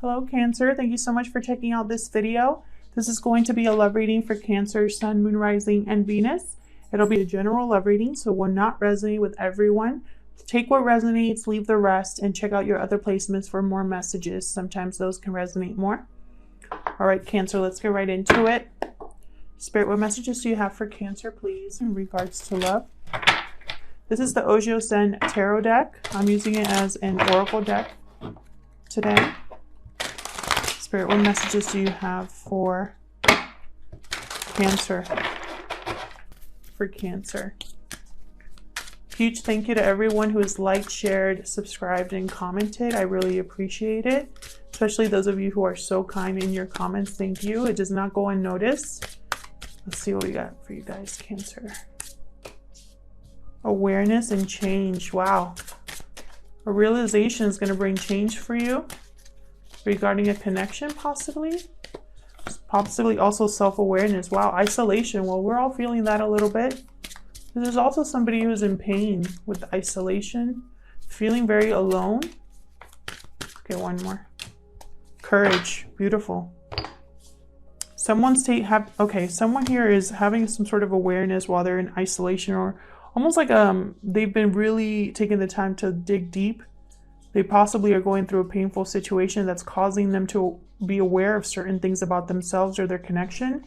Hello Cancer, thank you so much for checking out this video. This is going to be a love reading for Cancer, Sun, Moon, Rising, and Venus. It'll be a general love reading, so it will not resonate with everyone. Take what resonates, leave the rest, and check out your other placements for more messages. Sometimes those can resonate more. All right, Cancer, let's get right into it. Spirit, what messages do you have for Cancer, please, in regards to love? This is the Ojo Sen Tarot deck. I'm using it as an oracle deck today. Spirit, what messages do you have for Cancer? For Cancer. Huge thank you to everyone who has liked, shared, subscribed, and commented. I really appreciate it. Especially those of you who are so kind in your comments. Thank you. It does not go unnoticed. Let's see what we got for you guys, Cancer. Awareness and change. Wow. A realization is going to bring change for you regarding a connection, possibly. Possibly also self-awareness. Wow. Isolation. Well, we're all feeling that a little bit. There's also somebody who's in pain with isolation, feeling very alone. Okay, one more. Courage. Beautiful. Someone here is having some sort of awareness while they're in isolation, or almost like they've been really taking the time to dig deep. They possibly are going through a painful situation that's causing them to be aware of certain things about themselves or their connection.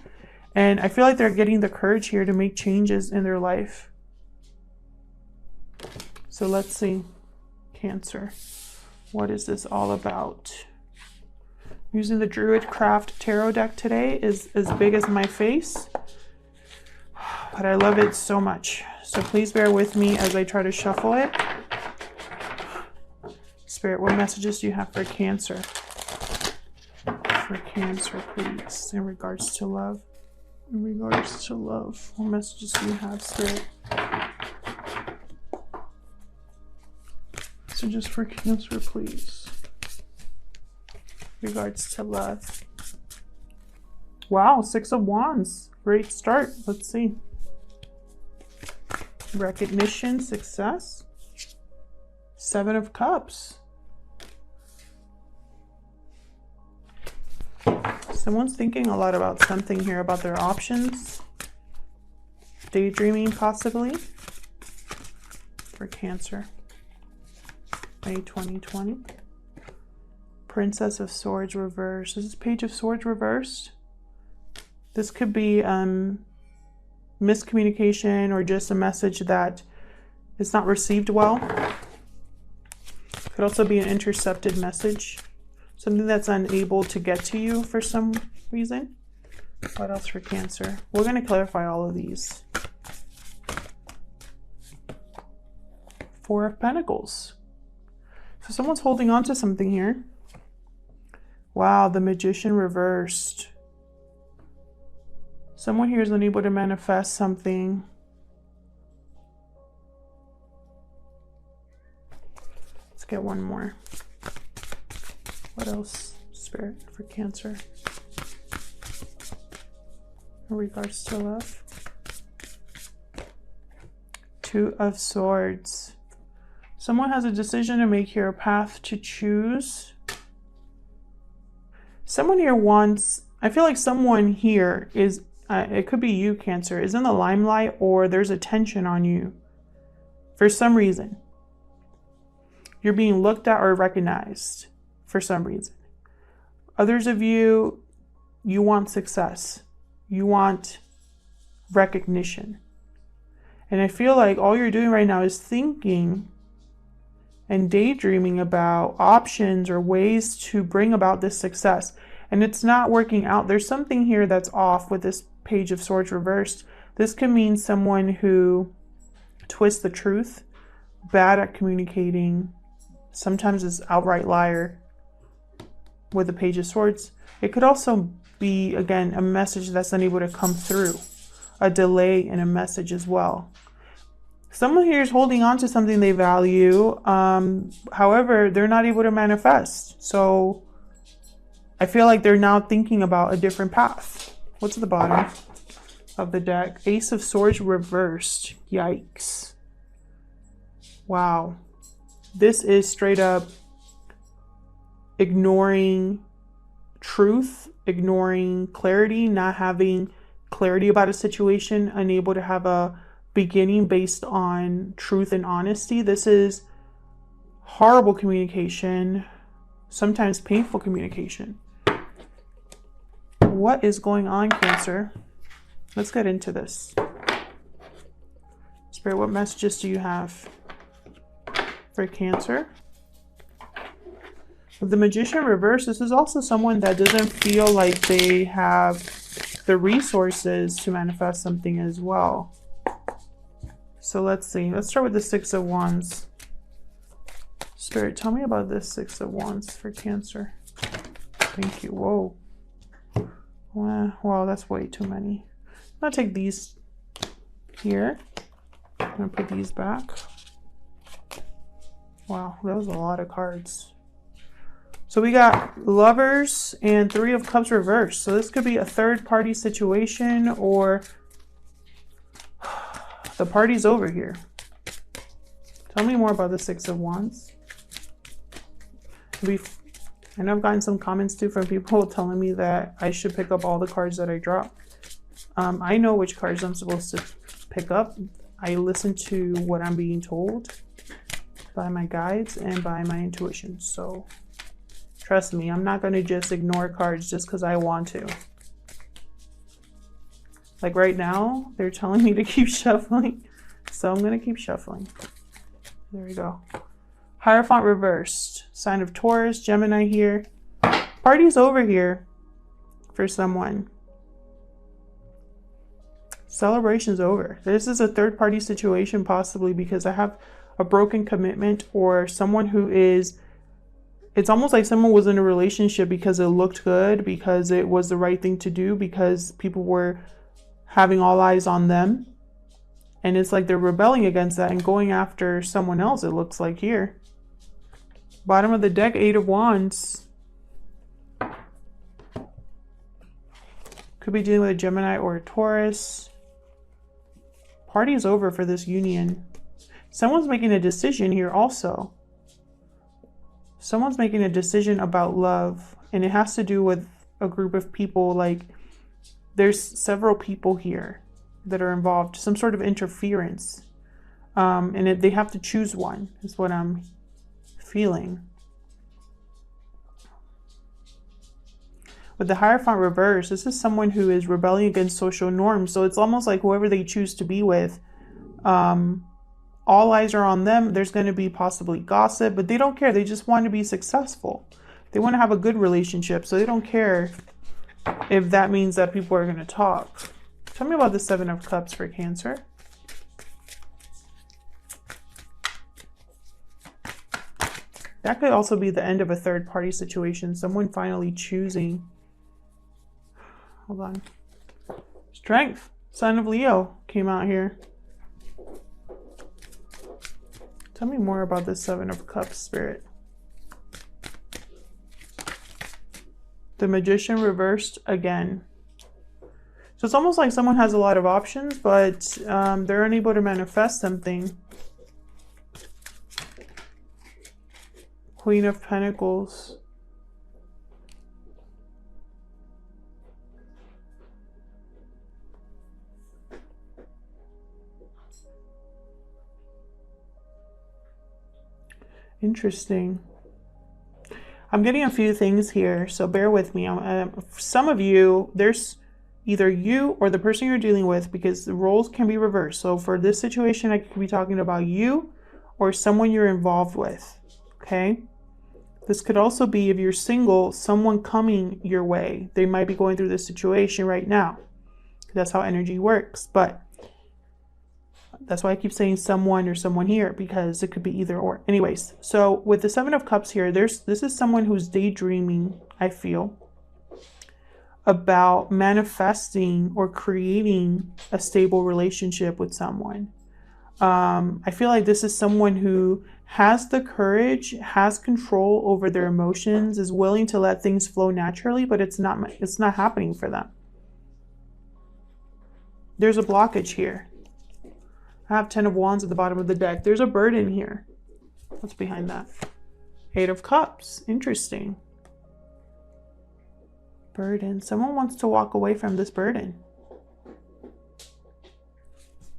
And I feel like they're getting the courage here to make changes in their life. So let's see, Cancer. What is this all about? Using the Druid Craft Tarot deck today is as big as my face. But I love it so much. So please bear with me as I try to shuffle it. Spirit, what messages do you have for Cancer? For Cancer, please, in regards to love. In regards to love, what messages do you have, Spirit? So just for Cancer, please. In regards to love. Wow, 6 of Wands. Great start. Let's see. Recognition, success. 7 of Cups. Someone's thinking a lot about something here, about their options. Daydreaming, possibly. For Cancer. May 2020. Princess of Swords reversed. This is Page of Swords reversed. This could be miscommunication or just a message that is not received well. Could also be an intercepted message. Something that's unable to get to you for some reason. What else for Cancer? We're going to clarify all of these. 4 of Pentacles. So someone's holding on to something here. Wow, the Magician reversed. Someone here is unable to manifest something. Let's get one more. What else, Spirit, for Cancer? In regards to love. 2 of Swords. Someone has a decision to make here, a path to choose. Someone here wants, I feel like someone here is, it could be you, Cancer, is in the limelight, or there's attention on you for some reason. You're being looked at or recognized for some reason. Others of you, you want success. You want recognition. And I feel like all you're doing right now is thinking and daydreaming about options or ways to bring about this success. And it's not working out. There's something here that's off with this Page of Swords reversed. This can mean someone who twists the truth, bad at communicating, sometimes is outright liar with the Page of Swords. It could also be, again, a message that's unable to come through, a delay in a message as well. Someone here is holding on to something they value. However, they're not able to manifest. So I feel like they're now thinking about a different path. What's at the bottom of the deck? Ace of Swords reversed. Yikes. Wow. This is straight up ignoring truth, ignoring clarity, not having clarity about a situation, unable to have a beginning based on truth and honesty. This is horrible communication, sometimes painful communication. What is going on, Cancer? Let's get into this. Spirit, what messages do you have for Cancer? With the Magician reverse, this is also someone that doesn't feel like they have the resources to manifest something as well. So let's see. Let's start with the Six of Wands. Spirit, tell me about this Six of Wands for Cancer. Thank you. Whoa. Wow, that's way too many. I'm going to take these here. I'm going to put these back. Wow, that was a lot of cards. So we got Lovers and Three of Cups reversed. So this could be a third party situation, or the party's over here. Tell me more about the Six of Wands. I know I've gotten some comments too from people telling me that I should pick up all the cards that I drop. I know which cards I'm supposed to pick up. I listen to what I'm being told by my guides and by my intuition. So trust me, I'm not going to just ignore cards just because I want to. Like right now, they're telling me to keep shuffling. So I'm going to keep shuffling. There we go. Hierophant reversed. Sign of Taurus, Gemini here. Party's over here for someone. Celebration's over. This is a third party situation possibly because I have a broken commitment or someone who is, it's almost like someone was in a relationship because it looked good, because it was the right thing to do, because people were having all eyes on them. And it's like they're rebelling against that and going after someone else, it looks like here. Bottom of the deck, Eight of Wands. Could be dealing with a Gemini or a Taurus. Party is over for this union. Someone's making a decision here also. Someone's making a decision about love. And it has to do with a group of people. Like, there's several people here that are involved. Some sort of interference. And they have to choose one, is what I'm feeling. With the Hierophant reverse, this is someone who is rebelling against social norms. So it's almost like whoever they choose to be with, all eyes are on them. There's going to be possibly gossip, but they don't care. They just want to be successful. They want to have a good relationship. So they don't care if that means that people are going to talk. Tell me about the Seven of Cups for Cancer. That could also be the end of a third party situation. Someone finally choosing. Hold on. Strength. Sign of Leo came out here. Tell me more about the Seven of Cups, Spirit. The Magician reversed again. So it's almost like someone has a lot of options, but they're unable to manifest something. Queen of Pentacles. Interesting. I'm getting a few things here, so bear with me. Some of you, there's either you or the person you're dealing with, because the roles can be reversed. So for this situation, I could be talking about you or someone you're involved with. Okay? This could also be, if you're single, someone coming your way. They might be going through this situation right now. That's how energy works. But that's why I keep saying someone or someone here, because it could be either or. Anyways, so with the Seven of Cups here, this is someone who's daydreaming, I feel, about manifesting or creating a stable relationship with someone. I feel like this is someone who has the courage, has control over their emotions, is willing to let things flow naturally, but it's not happening for them. There's a blockage here. I have 10 of Wands at the bottom of the deck. There's a burden here. What's behind that? Eight of Cups. Interesting. Burden. Someone wants to walk away from this burden.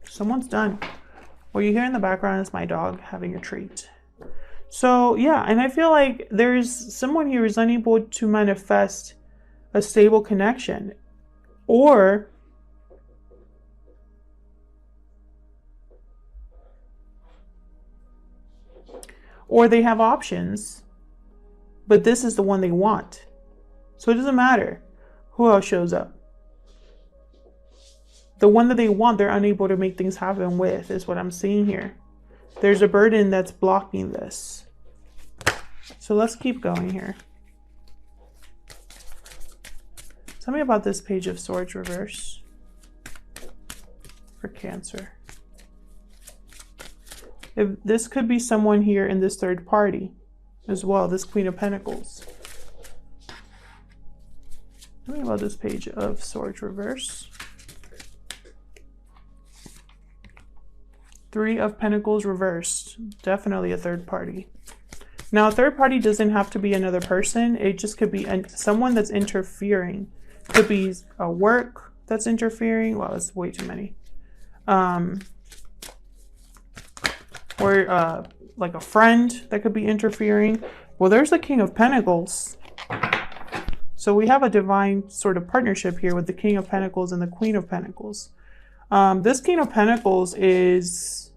Someone's done. What you hear in the background is my dog having a treat. So yeah, and I feel like there's someone here who's unable to manifest a stable connection, or they have options, but this is the one they want. So it doesn't matter who else shows up. The one that they want, they're unable to make things happen with, is what I'm seeing here. There's a burden that's blocking this. So let's keep going here. Tell me about this Page of Swords reverse for Cancer. If this could be someone here in this third party as well, this Queen of Pentacles. Tell me about this Page of Swords reverse. Three of Pentacles reversed. Definitely a third party. Now, a third party doesn't have to be another person. It just could be someone that's interfering. Could be a work that's interfering. Well, it's way too many. Or like a friend that could be interfering. Well, there's the King of Pentacles. So we have a divine sort of partnership here with the King of Pentacles and the Queen of Pentacles. This King of Pentacles is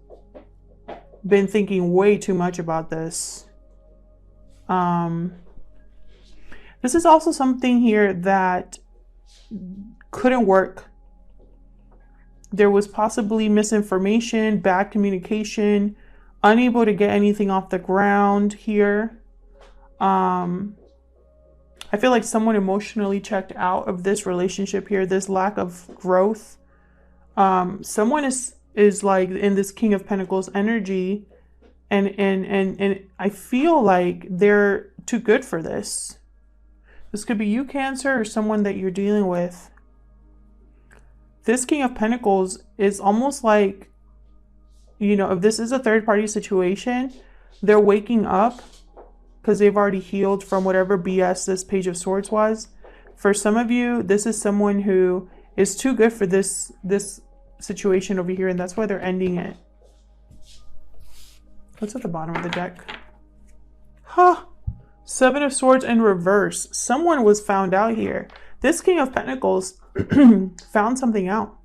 been thinking way too much about this. This is also something here that couldn't work. There was possibly misinformation, bad communication, unable to get anything off the ground here. I feel like someone emotionally checked out of this relationship here, this lack of growth. Someone is like in this King of Pentacles energy, and I feel like they're too good for this. This could be you, Cancer, or someone that you're dealing with. This King of Pentacles is almost like, you know, if this is a third party situation, they're waking up because they've already healed from whatever BS this Page of Swords was. For some of you, this is someone who is too good for this situation over here, and that's why they're ending it. What's at the bottom of the deck? Huh. Seven of Swords in reverse. Someone was found out here. This King of Pentacles found something out.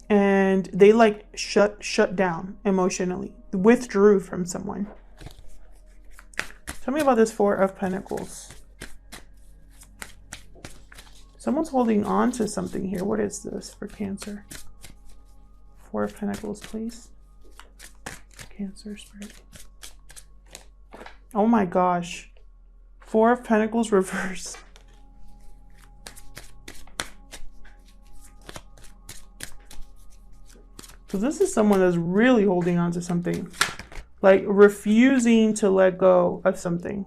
And they like shut down emotionally. Withdrew from someone. Tell me about this Four of Pentacles. Someone's holding on to something here. What is this for Cancer? Four of Pentacles, please. Cancer spirit. Oh my gosh. Four of Pentacles reversed. So this is someone that's really holding on to something. Like refusing to let go of something.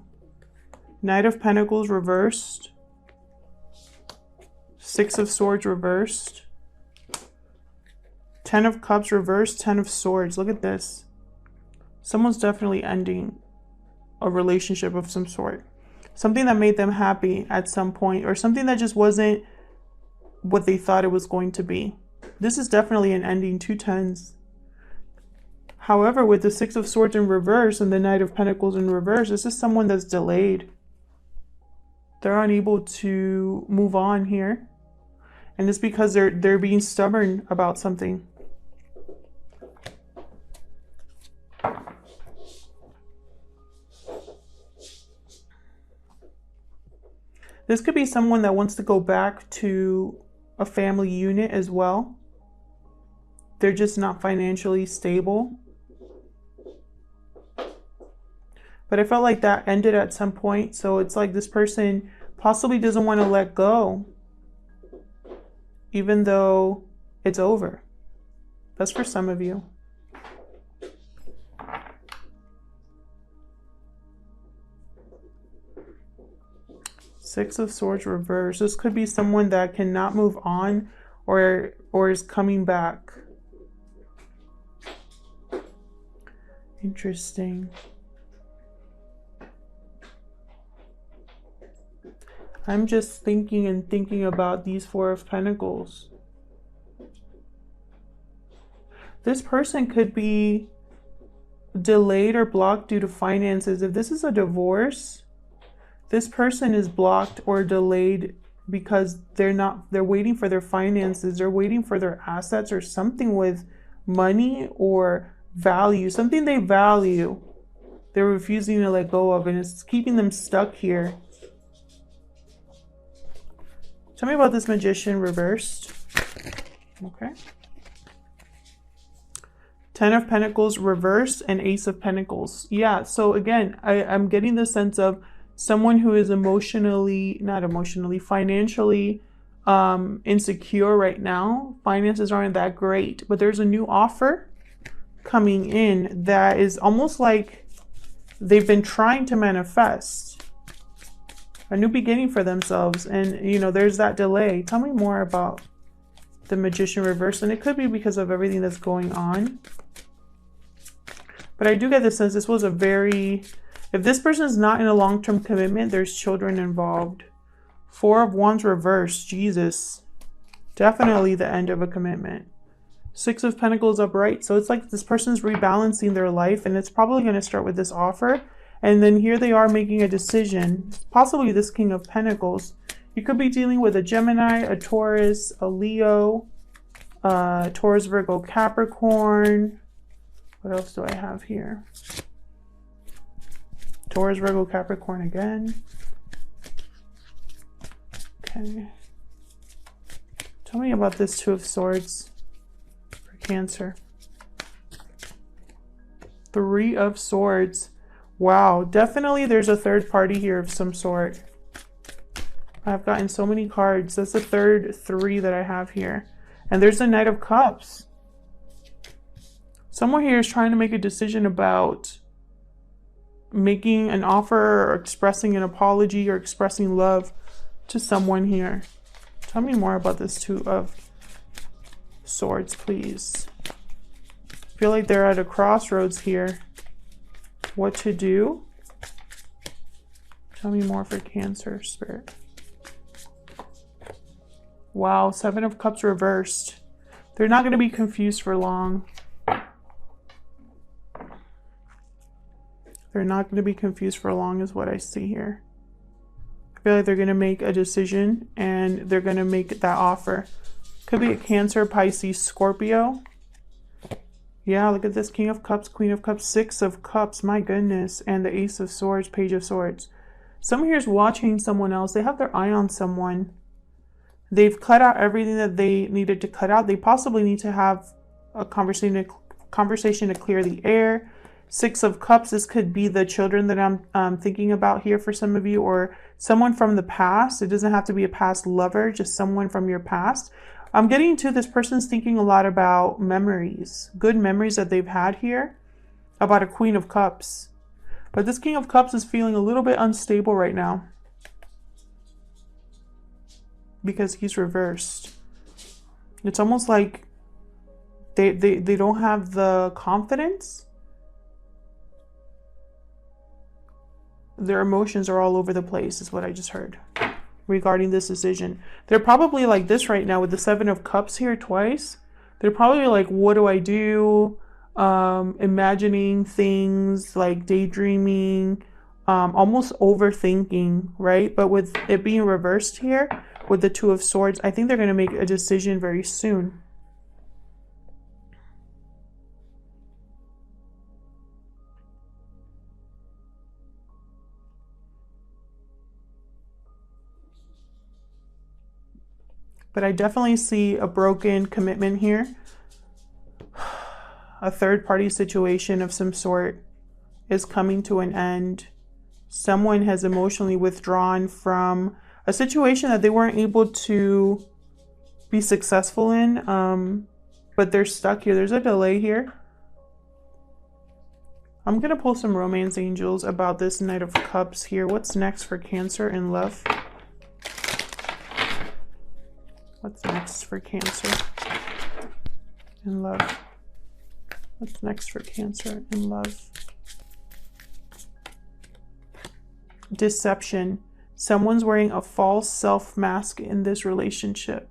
Knight of Pentacles reversed. Six of Swords reversed. Ten of Cups reversed. Ten of Swords. Look at this. Someone's definitely ending a relationship of some sort. Something that made them happy at some point, or something that just wasn't what they thought it was going to be. This is definitely an ending. 2 tens. However, with the Six of Swords in reverse and the Knight of Pentacles in reverse, this is someone that's delayed. They're unable to move on here. And it's because they're being stubborn about something. This could be someone that wants to go back to a family unit as well. They're just not financially stable. But I felt like that ended at some point. So it's like this person possibly doesn't want to let go, even though it's over. That's for some of you. Six of Swords reverse. This could be someone that cannot move on or is coming back. Interesting. I'm just thinking and thinking about these Four of Pentacles. This person could be delayed or blocked due to finances. If this is a divorce, this person is blocked or delayed because they're waiting for their finances. They're waiting for their assets or something with money or value, something they value. They're refusing to let go of, and it's keeping them stuck here. Tell me about this Magician reversed. Okay. 10 of Pentacles reversed and Ace of Pentacles. Yeah, so again, I'm getting the sense of someone who is financially insecure right now. Finances aren't that great, but there's a new offer coming in that is almost like they've been trying to manifest a new beginning for themselves. And, you know, there's that delay. Tell me more about the Magician reverse. And it could be because of everything that's going on. But I do get the sense this was a very... If this person is not in a long-term commitment, there's children involved. Four of Wands reversed. Jesus. Definitely the end of a commitment. Six of Pentacles upright. So it's like this person's rebalancing their life, and it's probably going to start with this offer. And then here they are making a decision. Possibly this King of Pentacles. You could be dealing with a Gemini, a Taurus, a Leo, Taurus, Virgo, Capricorn. What else do I have here? Taurus, Virgo, Capricorn again. Okay. Tell me about this Two of Swords for Cancer. Three of Swords. Wow, definitely there's a third party here of some sort. I've gotten so many cards. That's the third three that I have here. And there's the Knight of Cups. Someone here is trying to make a decision about making an offer or expressing an apology or expressing love to someone here. Tell me more about this Two of Swords, please. I feel like they're at a crossroads here. What to do? Tell me more for Cancer, Spirit. Wow, Seven of Cups reversed. They're not going to be confused for long. They're not going to be confused for long is what I see here. I feel like they're going to make a decision and they're going to make that offer. Could be a Cancer, Pisces, Scorpio. Yeah, look at this. King of Cups, Queen of Cups, Six of Cups. My goodness. And the Ace of Swords, Page of Swords. Someone here is watching someone else. They have their eye on someone. They've cut out everything that they needed to cut out. They possibly need to have a conversation to clear the air. Six of Cups, this could be the children that I'm thinking about here for some of you, or someone from the past. It doesn't have to be a past lover, just someone from your past. I'm getting to this person's thinking a lot about memories, good memories that they've had here, about a Queen of Cups. But this King of Cups is feeling a little bit unstable right now because he's reversed. It's almost like they don't have the confidence. Their emotions are all over the place is what I just heard regarding this decision. They're probably like this right now with the Seven of Cups here twice. They're probably like, what do I do? Imagining things, like daydreaming, almost overthinking, right? But with it being reversed here with the Two of Swords, I think they're going to make a decision very soon. But I definitely see a broken commitment here. A third-party situation of some sort is coming to an end. Someone has emotionally withdrawn from a situation that they weren't able to be successful in, but they're stuck here. There's a delay here. I'm going to pull some romance angels about this Knight of Cups here. What's next for Cancer in love? What's next for Cancer in love? What's next for Cancer in love? Deception. Someone's wearing a false self mask in this relationship.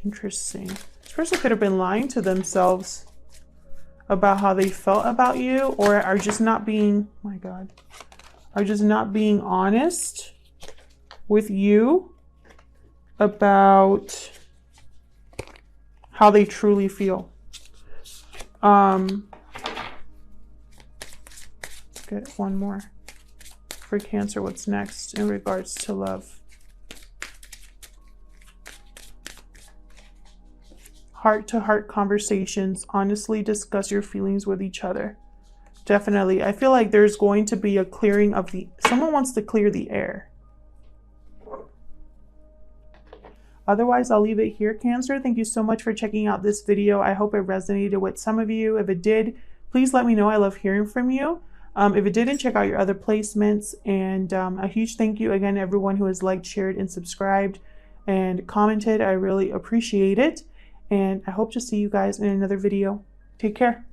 Interesting. This person could have been lying to themselves about how they felt about you, or are just not being, oh my God, are just not being honest with you about how they truly feel. Let's get one more. For Cancer, what's next in regards to love? Heart-to-heart conversations. Honestly discuss your feelings with each other. Definitely. I feel like there's going to be a clearing of the... Someone wants to clear the air. Otherwise, I'll leave it here, Cancer. Thank you so much for checking out this video. I hope it resonated with some of you. If it did, please let me know. I love hearing from you. If it didn't, check out your other placements. And a huge thank you again, everyone who has liked, shared, and subscribed and commented. I really appreciate it. And I hope to see you guys in another video. Take care.